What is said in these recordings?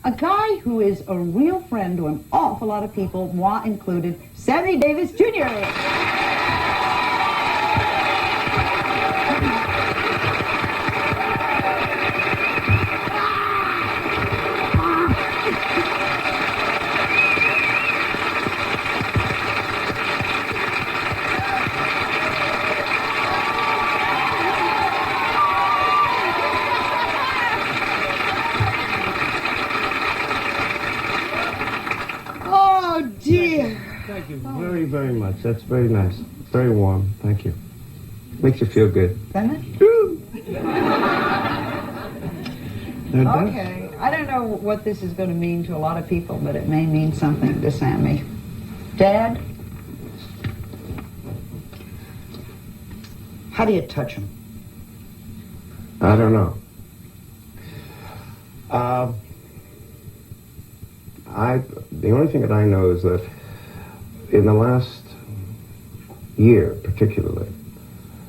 A guy who is a real friend to an awful lot of people, moi included, Sammy Davis Jr. Thank you very, very much. That's very nice. Very warm. Thank you. Makes you feel good. Doesn't it? Okay. I don't know what this is going to mean to a lot of people, but it may mean something to Sammy. Dad? How do you touch him? I don't know. The only thing that I know is that in the last year, particularly,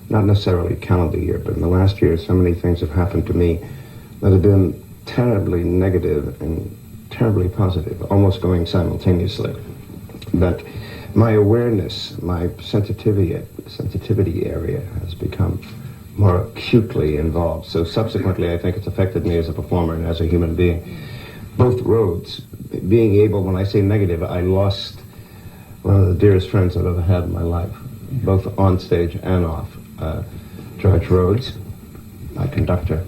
not necessarily calendar year, but in the last year, so many things have happened to me that have been terribly negative and terribly positive, almost going simultaneously. That my awareness, my sensitivity area has become more acutely involved. So subsequently, I think it's affected me as a performer and as a human being. Both roads, being able, when I say negative, I lost one of the dearest friends I've ever had in my life, both on stage and off. George Rhodes, my conductor,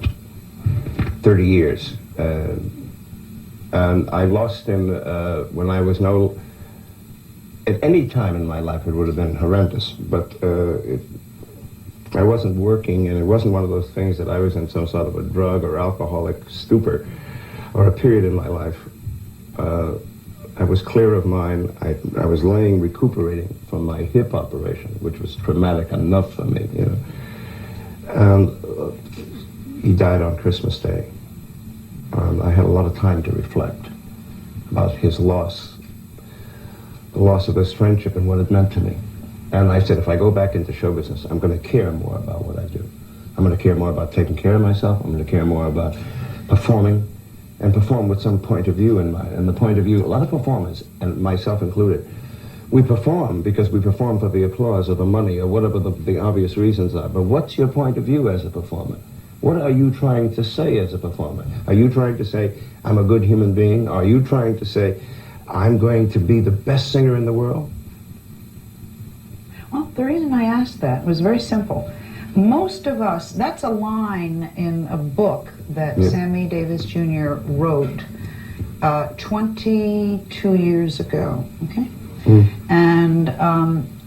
30 years. And I lost him when I was at any time in my life it would have been horrendous, but I wasn't working, and it wasn't one of those things that I was in some sort of a drug or alcoholic stupor or a period in my life. I was clear of mind. I was recuperating from my hip operation, which was traumatic enough for me, you know. And he died on Christmas Day. I had a lot of time to reflect about his loss, the loss of this friendship and what it meant to me. And I said, if I go back into show business, I'm going to care more about what I do. I'm going to care more about taking care of myself. I'm going to care more about performing, and perform with some point of view in mind. And the point of view, a lot of performers, and myself included, we perform because we perform for the applause or the money or whatever the obvious reasons are. But what's your point of view as a performer? What are you trying to say as a performer? Are you trying to say, I'm a good human being? Are you trying to say, I'm going to be the best singer in the world? Well, the reason I asked that was very simple. Most of us, that's a line in a book that Sammy Davis Jr. wrote 22 years ago, okay? And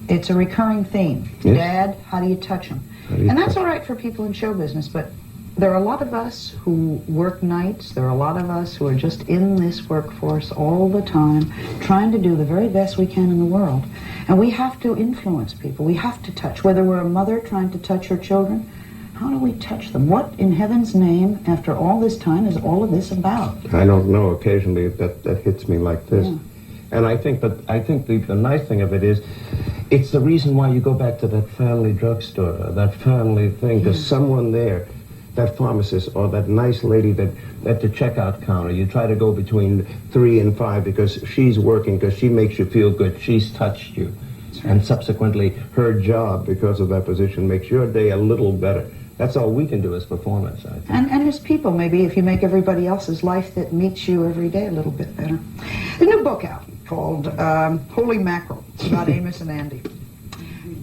it's a recurring theme. Yes. Dad, how do you touch him? And that's all right for people in show business, but there are a lot of us who work nights, there are a lot of us who are just in this workforce all the time, trying to do the very best we can in the world. And we have to influence people, we have to touch. Whether we're a mother trying to touch her children, how do we touch them? What in heaven's name, after all this time, is all of this about? I don't know, occasionally that hits me like this. Yeah. And I think the nice thing of it is, it's the reason why you go back to that family drugstore, that family thing, there's someone there, that pharmacist or that nice lady that at the checkout counter, you try to go between 3 and 5 because she's working, because she makes you feel good, she's touched you. Right. And subsequently, her job, because of that position, makes your day a little better. That's all we can do as performers, I think. And as people, maybe, if you make everybody else's life that meets you every day a little bit better. There's a new book out called Holy Mackerel, about Amos and Andy.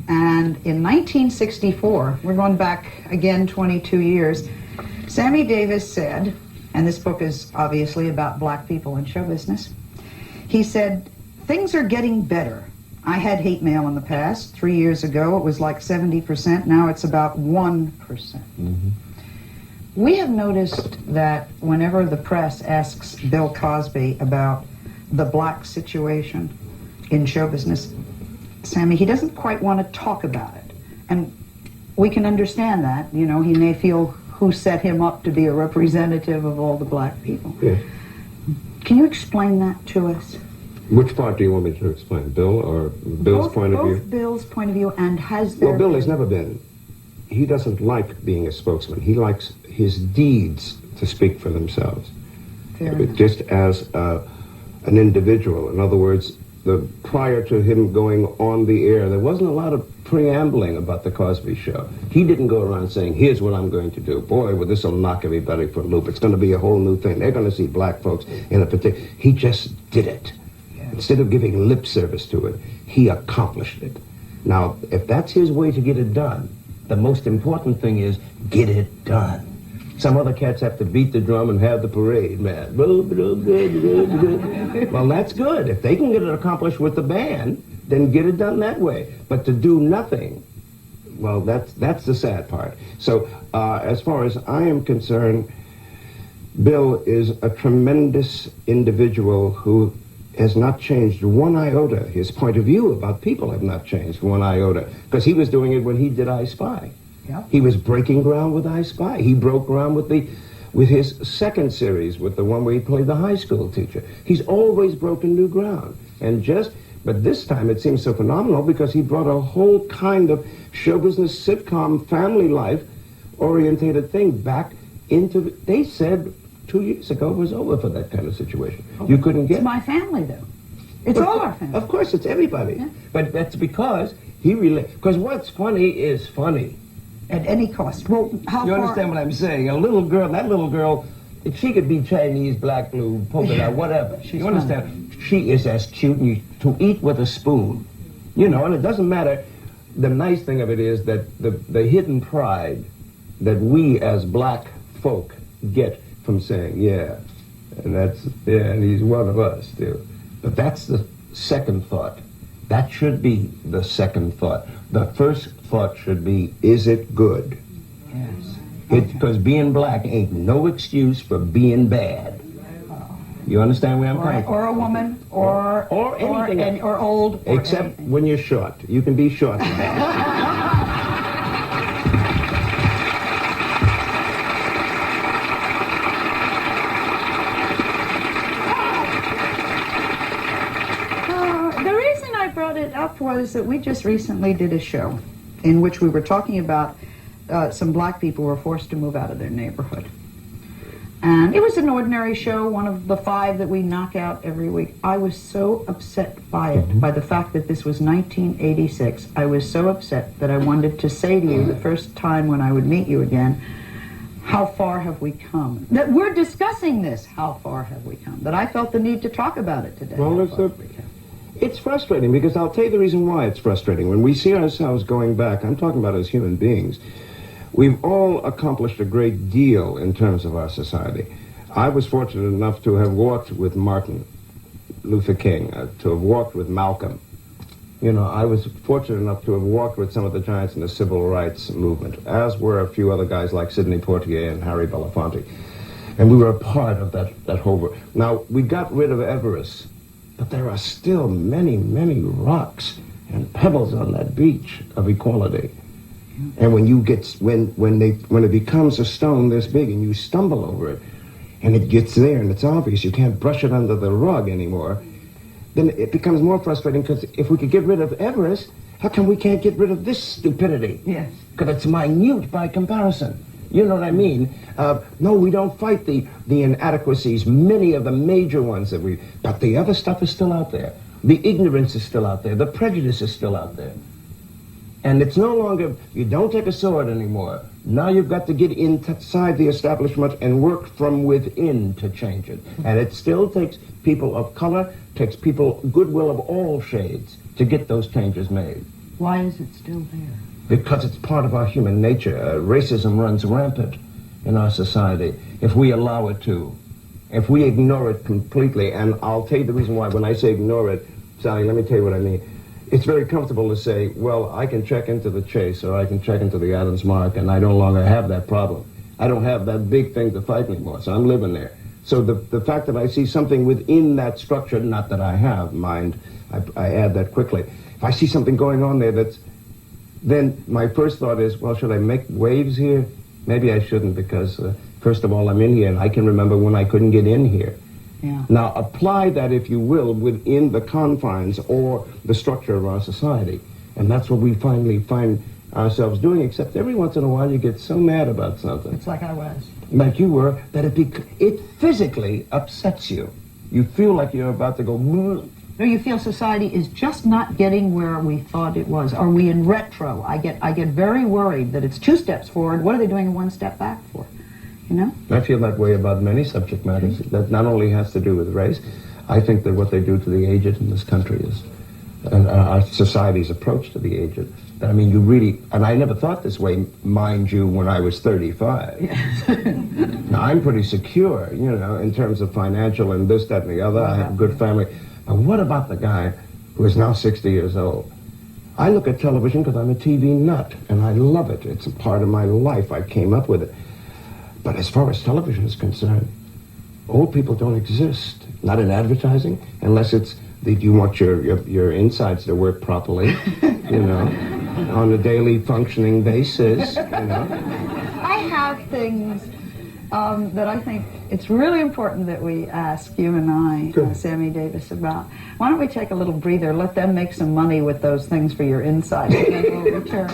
And in 1964, we're going back again 22 years, Sammy Davis said, and this book is obviously about black people in show business, he said, things are getting better. I had hate mail in the past. 3 years ago, it was like 70%. Now it's about 1%. Mm-hmm. We have noticed that whenever the press asks Bill Cosby about the black situation in show business, Sammy, he doesn't quite want to talk about it. And we can understand that. You know, he may feel who set him up to be a representative of all the black people. Yes. Can you explain that to us? Which part do you want me to explain? Bill or Bill's point of view? Both Bill's point of view, and has there... Well, Bill has never been. He doesn't like being a spokesman. He likes his deeds to speak for themselves. Fair enough. just as an individual. In other words, prior to him going on the air, there wasn't a lot of preambling about the Cosby Show. He didn't go around saying, here's what I'm going to do. Boy, well, this will knock everybody for a loop. It's going to be a whole new thing. They're going to see black folks in a particular... He just did it. Yes. Instead of giving lip service to it, he accomplished it. Now, if that's his way to get it done, the most important thing is get it done. Some other cats have to beat the drum and have the parade, man. Well, that's good. If they can get it accomplished with the band, then get it done that way. But to do nothing, well, that's the sad part. So as far as I am concerned, Bill is a tremendous individual who has not changed one iota. His point of view about people have not changed one iota, because he was doing it when he did I Spy. Yep. He was breaking ground with I Spy. He broke ground with his second series, with the one where he played the high school teacher. He's always broken new ground. But this time it seems so phenomenal because he brought a whole kind of show business, sitcom, family life orientated thing back into... They said 2 years ago it was over for that kind of situation. You couldn't get... It's my family, though. It's all our family. Of course, it's everybody. Yeah. But that's because because what's funny is funny. At any cost. Well, you understand what I'm saying? That little girl, if she could be Chinese, black, blue, polka dot, whatever. You understand? She is as cute to eat with a spoon. You know, and it doesn't matter. The nice thing of it is that the hidden pride that we as black folk get from saying, and he's one of us, too. But that's the second thought. That should be the second thought. The first thought should be, is it good? Yes. Because being black ain't no excuse for being bad. You understand where I'm coming from? Or a woman, or anything, or old, or except anything. When you're short. You can be short. It up was that we just recently did a show in which we were talking about some black people who were forced to move out of their neighborhood. And it was an ordinary show, one of the 5 that we knock out every week. I was so upset by it, by the fact that this was 1986. I was so upset that I wanted to say to you the first time when I would meet you again, how far have we come? That we're discussing this, how far have we come? That I felt the need to talk about it today. Well, it's frustrating, because I'll tell you the reason why it's frustrating. When we see ourselves going back, I'm talking about as human beings, we've all accomplished a great deal in terms of our society. I was fortunate enough to have walked with Martin Luther King, to have walked with Malcolm. You know, I was fortunate enough to have walked with some of the giants in the civil rights movement, as were a few other guys like Sidney Poitier and Harry Belafonte. And we were a part of that whole... Now, we got rid of Everest, but there are still many, many rocks and pebbles on that beach of equality. And when it becomes a stone this big and you stumble over it, and it gets there and it's obvious you can't brush it under the rug anymore, then it becomes more frustrating, because if we could get rid of Everest, how come we can't get rid of this stupidity? Yes. Because it's minute by comparison. You know what I mean? No, we don't fight the inadequacies, many of the major ones but the other stuff is still out there. The ignorance is still out there. The prejudice is still out there. And it's no longer, you don't take a sword anymore. Now you've got to get inside the establishment and work from within to change it. And it still takes people of color, takes people, goodwill of all shades, to get those changes made. Why is it still there? Because it's part of our human nature. Racism runs rampant in our society if we allow it to. If we ignore it completely, and I'll tell you the reason why. When I say ignore it, Sally, let me tell you what I mean. It's very comfortable to say, well, I can check into the Chase or I can check into the Adams Mark, and I no longer have that problem. I don't have that big thing to fight anymore, so I'm living there. So the fact that I see something within that structure, not that I have, mind, I add that quickly. If I see something going on there then my first thought is, well, should I make waves here? Maybe I shouldn't, because first of all, I'm in here, and I can remember when I couldn't get in here. Yeah. Now, apply that, if you will, within the confines or the structure of our society. And that's what we finally find ourselves doing, except every once in a while you get so mad about something. It's like I was. like you were, that it physically upsets you. You feel like you're about to go. No, you feel society is just not getting where we thought it was. Are we in retro? I get very worried that it's 2 steps forward. What are they doing 1 step back for? You know? I feel that way about many subject matters. That not only has to do with race. I think that what they do to the aged in this country is, and our society's approach to the aged. I mean, you really, and I never thought this way, mind you, when I was 35. Yes. Now, I'm pretty secure, you know, in terms of financial and this, that, and the other. I have a good family. And what about the guy who is now 60 years old? I look at television because I'm a TV nut, and I love it. It's a part of my life. I came up with it. But as far as television is concerned, old people don't exist. Not in advertising, unless it's that you want your insides to work properly, you know, on a daily functioning basis, you know. I have things that I think it's really important that we ask you and I, Sammy Davis, about. Why don't we take a little breather, let them make some money with those things for your insides, and then we'll return.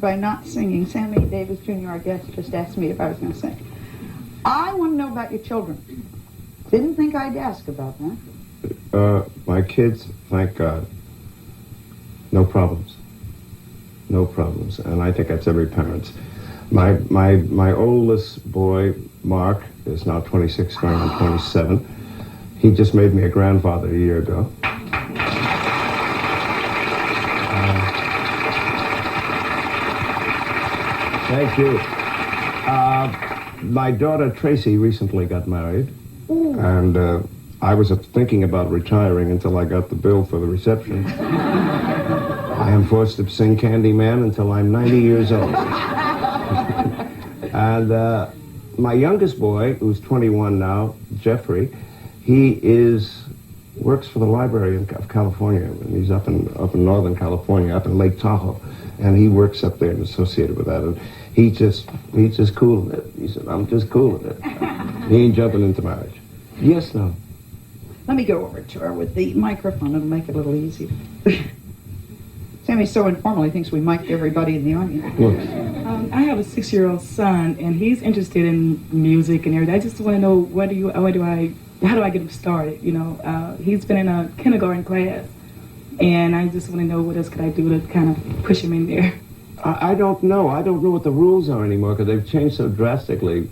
By not singing. Sammy Davis Jr., our guest, just asked me if I was going to sing. I want to know about your children. Didn't think I'd ask about that. My kids, thank God, no problems. No problems. And I think that's every parent's. My oldest boy, Mark, is now 26, going on 27. He just made me a grandfather a year ago. Thank you. My daughter Tracy recently got married, and I was thinking about retiring until I got the bill for the reception. I am forced to sing Candyman until I'm 90 years old. And my youngest boy, who's 21 now, Jeffrey, he works for the Library of California, and he's up in Northern California, up in Lake Tahoe, and he works up there and associated with that. And he's just cool with it. He said, I'm just cool with it. He ain't jumping into marriage. Yes, no. Let me go over to her with the microphone. It'll make it a little easier. Sammy's so informal, he thinks we mic'd everybody in the audience. Yes. I have a 6-year-old son, and he's interested in music and everything. I just want to know how do I get him started? You know, he's been in a kindergarten class, and I just want to know what else could I do to kind of push him in there. I don't know. I don't know what the rules are anymore because they've changed so drastically.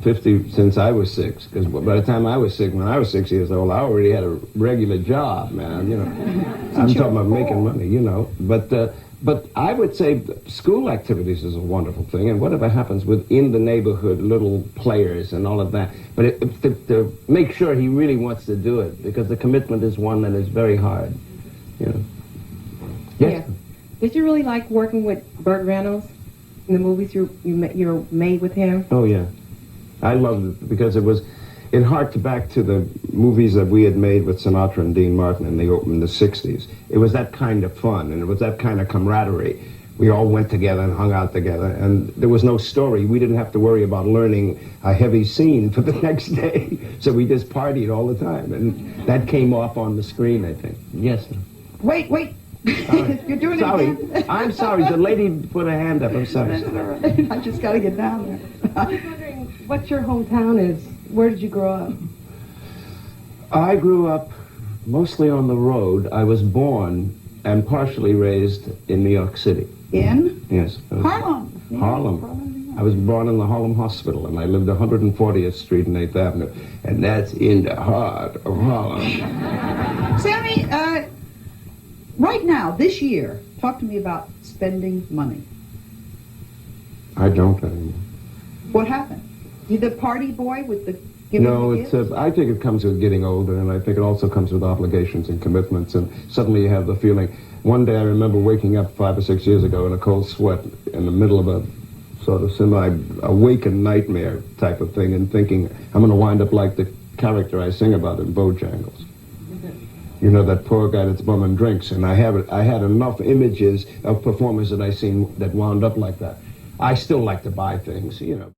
50 since I was 6. Because by the time I was 6, when I was 6 years old, I already had a regular job, man. You know, I'm talking about making money. You know, but I would say school activities is a wonderful thing, and whatever happens within the neighborhood, little players and all of that. But to make sure he really wants to do it, because the commitment is one that is very hard. You know. Yes. Yeah. Did you really like working with Burt Reynolds in the movies you made with him? Oh yeah, I loved it because it harked back to the movies that we had made with Sinatra and Dean Martin in the 60s. It was that kind of fun, and it was that kind of camaraderie. We all went together and hung out together, and there was no story. We didn't have to worry about learning a heavy scene for the next day, so we just partied all the time, and that came off on the screen, I think. Yes. Wait. You're doing sorry. it again. I'm sorry. The lady put her hand up. I'm sorry. That's all right. I just got to get down there. I was wondering what your hometown is. Where did you grow up? I grew up mostly on the road. I was born and partially raised in New York City. In? Yes. Harlem. Yeah, Harlem. I was born in the Harlem Hospital, and I lived 140th Street and 8th Avenue, and that's in the heart of Harlem. Sammy, right now, this year, talk to me about spending money. I don't anymore. What happened? You the party boy with the giving No, the it's. gifts? I think it comes with getting older, and I think it also comes with obligations and commitments. And suddenly you have the feeling. One day I remember waking up 5 or 6 years ago in a cold sweat in the middle of a sort of semi-awakened nightmare type of thing, and thinking I'm going to wind up like the character I sing about in Bojangles. You know, that poor guy that's bumming drinks, and I had enough images of performers that I seen that wound up like that. I still like to buy things, you know.